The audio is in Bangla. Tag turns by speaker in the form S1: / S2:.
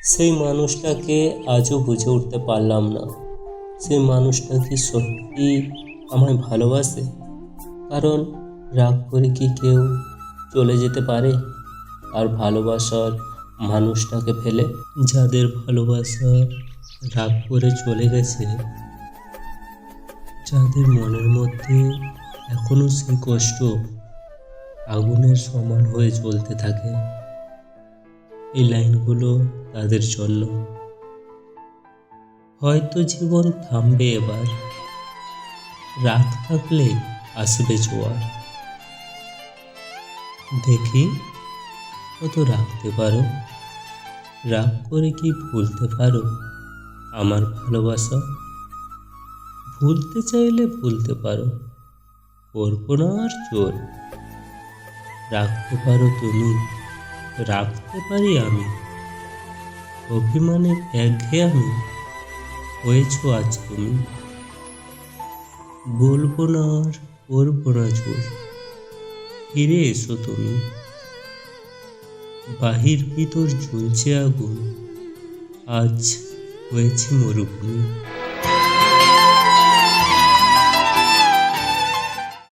S1: সেই মানুষটাকে আজও বুঝে উঠতে পারলাম না, সেই মানুষটা কি সত্যি আমায় ভালোবাসে? কারণ রাগ করে কি কেউ চলে যেতে পারে আর ভালোবাসার মানুষটাকে ফেলে? যাদের ভালোবাসা রাগ করে চলে গেছে, যাদের মনের মধ্যে এখনো সেই কষ্ট আগুনের সমান হয়ে জ্বলতে থাকে, এই লাইনগুলো তাদের জন্য। হয়তো জীবন থামবে এবার, রাগ থাকলে আসবে জোয়ার। দেখি কত রাখতে পারো, রাগ করে কি ভুলতে পারো আমার ভালোবাসা? ভুলতে চাইলে ভুলতে পারো, করবো না আর জোর। রাখতে পারো তুমি, রাখতে পারি আমি। অভিমানের একঘেয়েমি হয়েছো আজ তুমি। বলবো না আর করবো না জোর, ফিরে এসো তুমি। বাহির ভিতর জ্বলছে আগুন, আজ হয়েছে মরুভূমি।